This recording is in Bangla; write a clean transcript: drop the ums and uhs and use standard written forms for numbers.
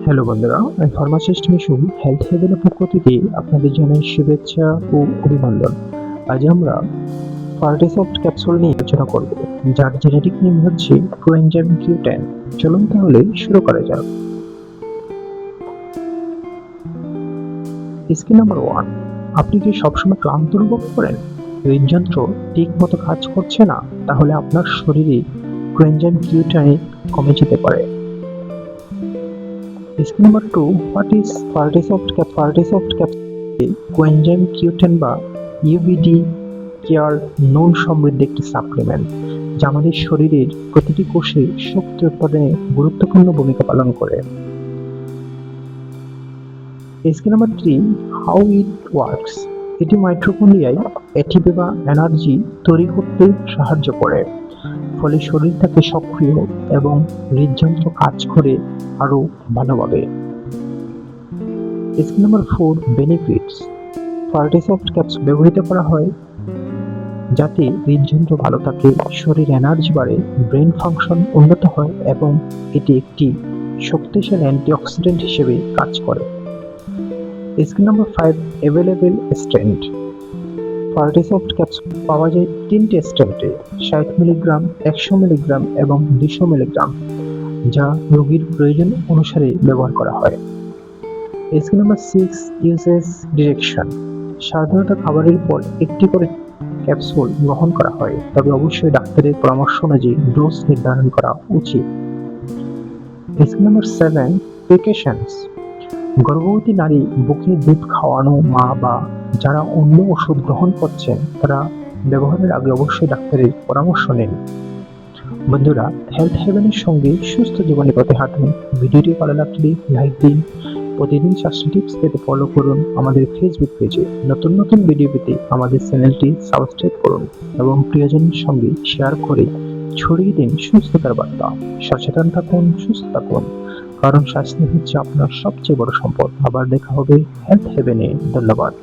হ্যালো বন্ধুরা, আমি ফার্মাসিস্ট মিশু হেলথ হেভেনের পক্ষ থেকে আপনাদের জানাই শুভেচ্ছা ও অভিনন্দন। আজ আমরা পার্টিসফট ক্যাপসুল নিয়ে আলোচনা করব, যার জেনেটিক নেম হচ্ছে কোএনজাইম Q10। চলুন তাহলে শুরু করা যাক। স্কিল নাম্বার 1, আপনি কি সবসময় ক্লান্ত অনুভব করেন? হৃদযন্ত্র ঠিক মতো কাজ করছে না? তাহলে আপনার শরীরে কোএনজাইম Q10 কমে যেতে পারে। Skill number 2, what is Partisoft capsule coenzyme Q10 বা ইউবিডি কেয়ার নুন সমৃদ্ধ একটি সাপ্লিমেন্ট, যা আমাদের শরীরের প্রতিটি কোষে শক্তি উৎপাদনে গুরুত্বপূর্ণ ভূমিকা পালন করে। Skill number 3, how it works. এটি মাইটোকন্ড্রিয়ায় এটিপি বা এনার্জি তৈরি করতে সাহায্য করে, ফলে শরীর থাকে সক্রিয় এবং হৃদযন্ত্র কাজ করে আরো ভালোভাবে। Skill number 4, benefits. Partisoft capsule ব্যবহৃত করা হয় যাতে হৃদযন্ত্র ভালো থাকে, শরীর এনার্জি বাড়ে, ব্রেন ফাংশন উন্নত হয় এবং এটি একটি শক্তিশালী অ্যান্টিঅক্সিডেন্ট হিসেবে কাজ করে। Skill number 5, available strength. Partisoft capsule পাওয়া যায় 3টে স্ট্রেন্থে, 60 মিলিগ্রাম, 100 মিলিগ্রাম এবং 200 মিলিগ্রাম, যা রোগীর প্রয়োজন অনুসারে ব্যবহার করা হয়। Skill number 6, uses direction. সাধারণত খাবারের পর একটি করে ক্যাপসুল গ্রহণ করা হয়, তবে অবশ্যই ডাক্তারের পরামর্শ অনুযায়ী ডোজ নির্ধারণ করা উচিত। Skill number 7, precautions. গর্ভবতী নারী, বুকে দুধ খাওয়ানো মা বা যারা অন্য ওষুধ গ্রহণ করছেন তারা ব্যবহারের আগে অবশ্যই ডাক্তারের পরামর্শ নিন। বন্ধুরা, হেলথ হেভেনের সঙ্গে সুস্থ জীবনের পথে হাঁটুন। ভিডিওটি ভালো লাগলে লাইক দিন। প্রতিদিন স্বাস্থ্য টিপস পেতে ফলো করুন আমাদের ফেসবুক পেজে। নতুন নতুন ভিডিও পেতে আমাদের চ্যানেলটি সাবস্ক্রাইব করুন এবং প্রিয়জনের সঙ্গে শেয়ার করে ছড়িয়ে দিন সুস্থতার বার্তা। সচেতন থাকুন, সুস্থ থাকুন, কারণ স্বাস্থ্য হচ্ছে আপনার সবচেয়ে বড় সম্পদ। আবার দেখা হবে হেলথ হেভেনে। ধন্যবাদ।